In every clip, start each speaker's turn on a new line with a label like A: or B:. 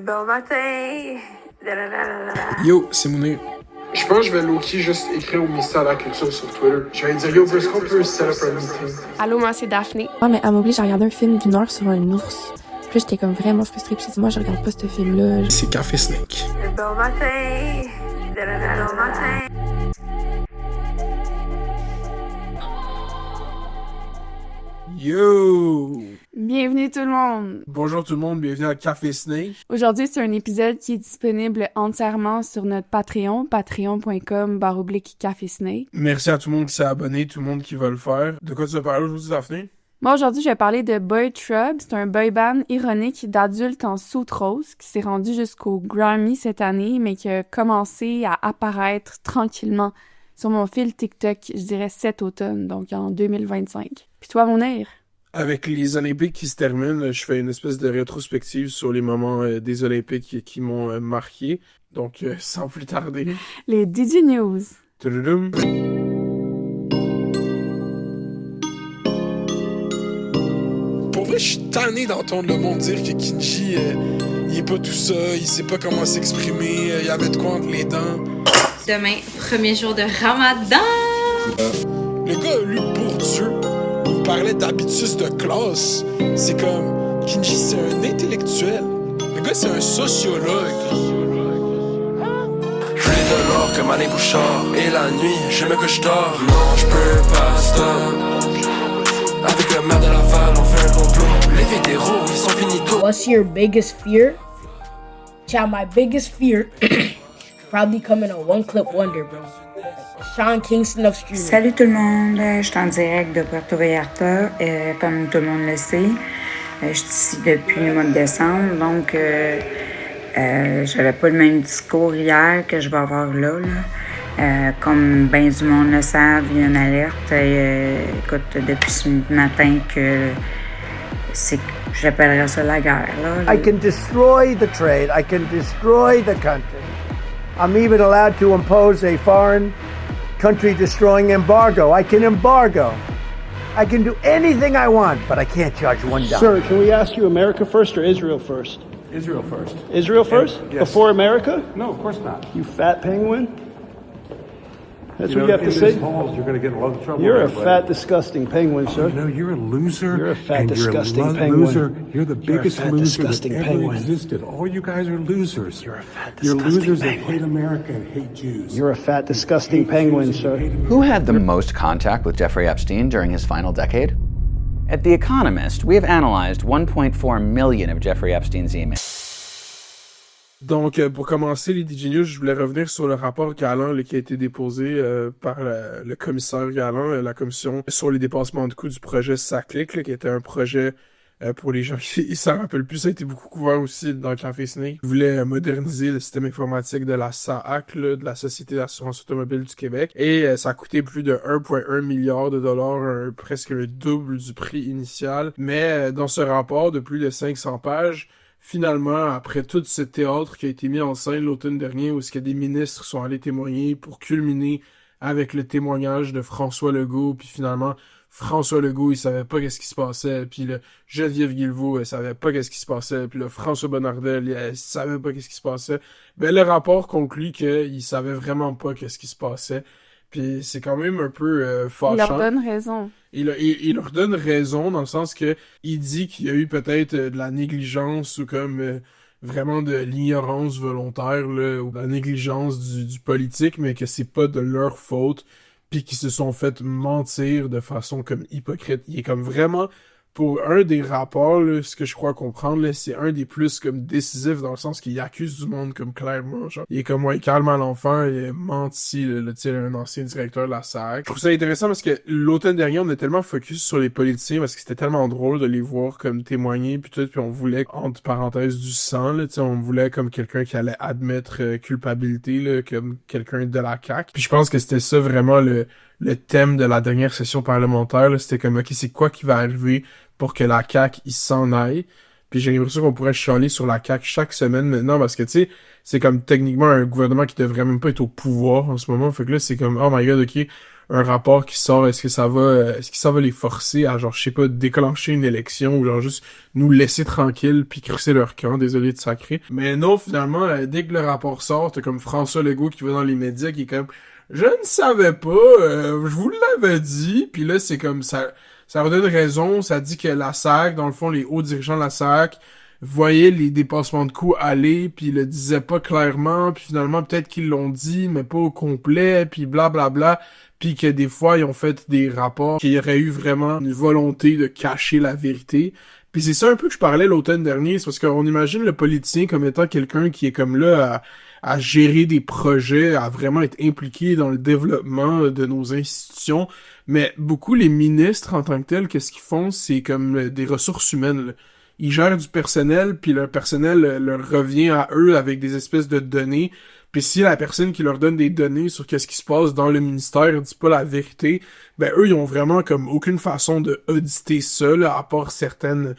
A: Bon matin.
B: Yo, c'est Mounir.
C: Je pense que je vais low-key juste écrire au ministère de la Culture sur Twitter. Je vais dire, yo, est-ce qu'on peut set up un meeting?
A: Allô, moi, c'est Daphné.
D: Ouais, mais elle m'oblige à regarder un film d'une heure sur un ours. Puis là, j'étais comme vraiment frustrée. Puis j'ai dit, moi, je regarde pas ce film-là.
B: C'est Café Snake.
A: Bon matin. Bon matin.
B: Yo!
E: Bienvenue tout le monde!
B: Bonjour tout le monde, bienvenue à Café Snake.
E: Aujourd'hui, c'est un épisode qui est disponible entièrement sur notre Patreon, patreon.com/Café Snake.
B: Merci à tout le monde qui s'est abonné, tout le monde qui va le faire. De quoi tu vas parler aujourd'hui, Daphné?
E: Moi, aujourd'hui, je vais parler de Boy Trouble. C'est un boy band ironique d'adultes en soute rose qui s'est rendu jusqu'au Grammy cette année, mais qui a commencé à apparaître tranquillement sur mon fil TikTok, je dirais cet automne, donc en 2025. Puis toi, Mounir?
B: Avec les Olympiques qui se terminent, je fais une espèce de rétrospective sur les moments des Olympiques qui m'ont marqué. Donc, sans plus tarder...
E: Les Didi News.
B: Tududum. Pour vrai, je suis tanné d'entendre le monde dire que Kinji, il est pas tout ça, il sait pas comment s'exprimer, il avait de quoi entre les dents.
F: Demain, premier jour de Ramadan!
B: Le gars a lu Bourdieu. Il parlait d'habitus de classe. C'est comme... Kinji, c'est un intellectuel. Le gars, c'est un sociologue.
G: Plus de l'or que Mané Bouchard. Et la nuit, jamais que je dors. Non, je peux pas stop. Avec le maire de Laval, on fait un complot. Les fédéraux, ils sont finito.
H: What's your biggest fear? Child, my biggest fear probably coming a one-clip wonder, bro. Sean Kingston of Street.
I: Salut tout le monde, je suis en direct de Puerto Vallarta, comme tout le monde le sait. Je suis ici depuis le mois de décembre, donc j'avais pas le même discours hier que je vais avoir là. Comme bien du monde le savent, il y a une alerte. Écoute, depuis ce matin que j'appellerais ça la guerre. Là.
J: I can destroy the trade, I can destroy the country. I'm even allowed to impose a foreign country-destroying embargo. I can embargo. I can do anything I want, but I can't charge $1.
K: Sir, can we ask you America first or Israel first?
L: Israel first.
K: Israel first?
L: Yes.
K: Before America?
L: No, of course not.
K: You fat penguin? That's what you have to
L: in
K: say?
L: these halls, you're going to get in a lot of trouble.
K: You're a fat, disgusting penguin, sir.
L: No, you're a loser.
K: You're a fat,
L: and
K: disgusting
L: you're a
K: penguin.
L: Loser. You're the biggest
K: fat,
L: loser that
K: disgusting
L: ever
K: penguin.
L: existed. All you guys are losers.
K: You're a fat,
L: You're
K: disgusting
L: losers
K: penguin.
L: that hate America and hate Jews.
K: You're a fat, disgusting penguin, sir.
M: Who had the most contact with Jeffrey Epstein during his final decade? At The Economist, we have analyzed 1.4 million of Jeffrey Epstein's emails.
B: Donc, pour commencer, les DJ News, je voulais revenir sur le rapport Galland là, qui a été déposé par le commissaire Galland, la commission sur les dépassements de coûts du projet SACLIC, là, qui était un projet, pour les gens qui s'en rappellent plus, ça a été beaucoup couvert aussi dans le Café Snake. Il voulait moderniser le système informatique de la SAAC, là, de la Société d'assurance automobile du Québec, et ça a coûté plus de 1,1 milliard de dollars, presque le double du prix initial. Mais dans ce rapport de plus de 500 pages, finalement, après tout ce théâtre qui a été mis en scène l'automne dernier, où est-ce que des ministres sont allés témoigner pour culminer avec le témoignage de François Legault, puis finalement, François Legault, il savait pas qu'est-ce qui se passait, puis le Geneviève Guilbeault, elle savait pas qu'est-ce qui se passait, puis le François Bonnardel, il savait pas qu'est-ce qui se passait. Ben, le rapport conclut qu'il savait vraiment pas qu'est-ce qui se passait. Puis c'est quand même un peu fâchant.
E: Il leur donne raison.
B: Il leur donne raison dans le sens que il dit qu'il y a eu peut-être de la négligence ou comme vraiment de l'ignorance volontaire là, ou de la négligence du politique, mais que c'est pas de leur faute, puis qu'ils se sont fait mentir de façon comme hypocrite. Il est comme vraiment... Pour un des rapports, là, ce que je crois comprendre, là, c'est un des plus comme décisifs dans le sens qu'il accuse du monde comme clairement. Genre, il est comme ouais, calme à l'enfant, il a menti, un ancien directeur de la SAC. Je trouve ça intéressant parce que l'automne dernier, on est tellement focus sur les politiciens parce que c'était tellement drôle de les voir comme témoigner puis tout, puis on voulait entre parenthèses du sang, là, on voulait comme quelqu'un qui allait admettre culpabilité, là, comme quelqu'un de la CAQ. Puis je pense que c'était ça vraiment le thème de la dernière session parlementaire, là, c'était comme ok, c'est quoi qui va arriver pour que la CAQ, il s'en aille. Puis j'ai l'impression qu'on pourrait chialer sur la CAQ chaque semaine maintenant, parce que, tu sais, c'est comme techniquement un gouvernement qui devrait même pas être au pouvoir en ce moment. Fait que là, c'est comme, oh my god, ok, un rapport qui sort, est-ce que ça va les forcer à, genre, je sais pas, déclencher une élection ou genre juste nous laisser tranquilles puis crisser leur camp, désolé de sacrer. Mais non, finalement, dès que le rapport sort, t'as comme François Legault qui va dans les médias qui est comme « Je ne savais pas, je vous l'avais dit », puis là, c'est comme ça redonne raison, ça dit que la SAC, dans le fond, les hauts dirigeants de la SAC voyaient les dépassements de coûts aller, puis ils le disaient pas clairement, puis finalement, peut-être qu'ils l'ont dit, mais pas au complet, puis blablabla, puis que des fois, ils ont fait des rapports qu'il y aurait eu vraiment une volonté de cacher la vérité. Puis c'est ça un peu que je parlais l'automne dernier, c'est parce qu'on imagine le politicien comme étant quelqu'un qui est comme là à gérer des projets, à vraiment être impliqué dans le développement de nos institutions, mais beaucoup les ministres en tant que tels, qu'est-ce qu'ils font, c'est comme des ressources humaines, là. Ils gèrent du personnel, puis leur personnel leur revient à eux avec des espèces de données. Puis si la personne qui leur donne des données sur qu'est-ce qui se passe dans le ministère dit pas la vérité, ben eux, ils ont vraiment comme aucune façon de auditer ça, là, à part certaines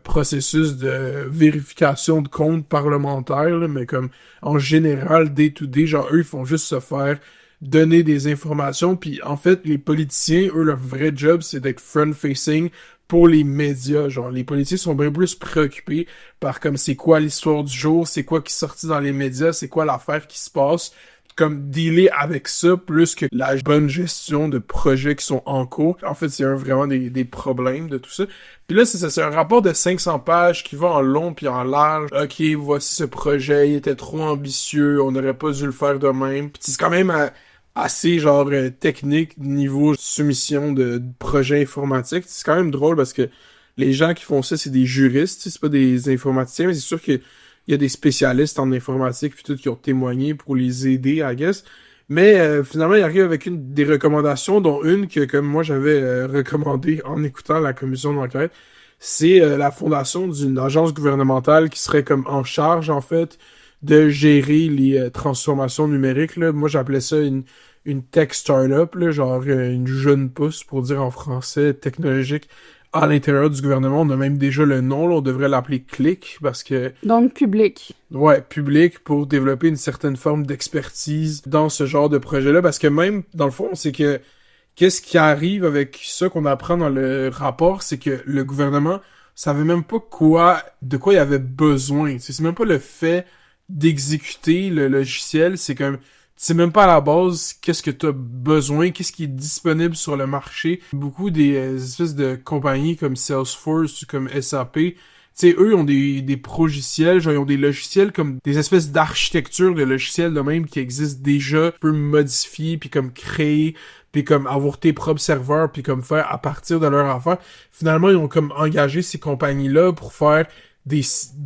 B: processus de vérification de comptes parlementaires, là, mais comme en général, day to day, genre eux, ils font juste se faire donner des informations. Puis en fait, les politiciens, eux, leur vrai job, c'est d'être front-facing pour les médias. Genre, les politiciens sont bien plus préoccupés par comme c'est quoi l'histoire du jour, c'est quoi qui est sorti dans les médias, c'est quoi l'affaire qui se passe, comme dealer avec ça plus que la bonne gestion de projets qui sont en cours. En fait, c'est vraiment des problèmes de tout ça. Puis là, c'est un rapport de 500 pages qui va en long puis en large. OK, voici ce projet, il était trop ambitieux, on n'aurait pas dû le faire de même. Puis c'est quand même assez genre technique niveau soumission de projets informatiques. C'est quand même drôle parce que les gens qui font ça, c'est des juristes, c'est pas des informaticiens, mais c'est sûr qu'il y a des spécialistes en informatique puis tout qui ont témoigné pour les aider, I guess. Mais finalement, il arrive avec des recommandations, dont une que comme moi j'avais recommandé en écoutant la commission d'enquête, c'est la fondation d'une agence gouvernementale qui serait comme en charge en fait de gérer les transformations numériques, là. Moi, j'appelais ça une tech startup, là, genre une jeune pousse, pour dire en français, technologique, à l'intérieur du gouvernement. On a même déjà le nom, là, on devrait l'appeler Click, parce que...
E: Donc, public.
B: Ouais, public, pour développer une certaine forme d'expertise dans ce genre de projet-là, parce que même, dans le fond, c'est que qu'est-ce qui arrive avec ça qu'on apprend dans le rapport, c'est que le gouvernement savait même pas de quoi il avait besoin. C'est même pas le fait d'exécuter le logiciel, c'est comme... Tu sais même pas à la base qu'est-ce que t'as besoin, qu'est-ce qui est disponible sur le marché. Beaucoup des espèces de compagnies comme Salesforce ou comme SAP, tu sais, eux ont des progiciels, genre ils ont des logiciels comme des espèces d'architecture de logiciels de même qui existent déjà, tu peux modifier puis comme créer, puis comme avoir tes propres serveurs puis comme faire à partir de leur affaire. Finalement, ils ont comme engagé ces compagnies-là pour faire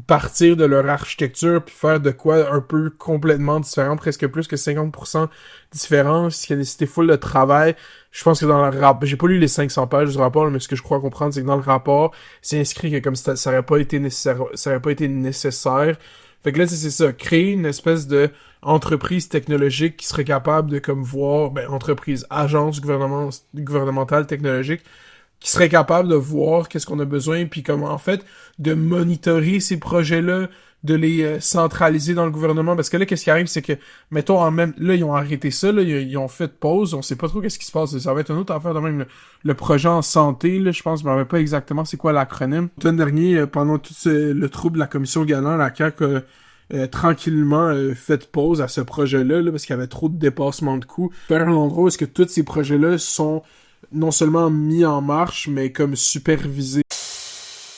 B: partir de leur architecture puis faire de quoi un peu complètement différent, presque plus que 50% différent, ce qui a nécessité full de travail. Je pense que dans le rapport, j'ai pas lu les 500 pages du rapport, mais ce que je crois comprendre, c'est que dans le rapport, c'est inscrit que comme ça aurait pas été nécessaire. Fait que là, c'est ça, créer une espèce de entreprise technologique qui serait capable de comme voir, entreprise, agence gouvernementale technologique, qui serait capable de voir qu'est-ce qu'on a besoin, puis comment, en fait, de monitorer ces projets-là, de les centraliser dans le gouvernement, parce que là, qu'est-ce qui arrive, c'est que, mettons, là, ils ont arrêté ça, là, ils ont fait pause, on sait pas trop qu'est-ce qui se passe, ça va être une autre affaire de même, le projet en santé, là, je pense, je me rappelle pas exactement c'est quoi l'acronyme. L'automne dernier, pendant tout le trouble de la commission Galland, la CAQ tranquillement fait pause à ce projet-là, là, parce qu'il y avait trop de dépassements de coûts. Faire un endroit où est-ce que tous ces projets-là sont non seulement mis en marche, mais comme supervisés.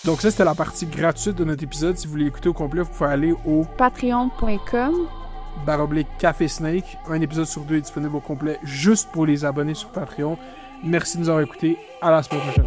B: Donc ça, c'était la partie gratuite de notre épisode. Si vous voulez l'écouter au complet, vous pouvez aller au
E: patreon.com/Café
B: Snake. Un épisode sur 2 est disponible au complet juste pour les abonnés sur Patreon. Merci de nous avoir écoutés. À la semaine prochaine.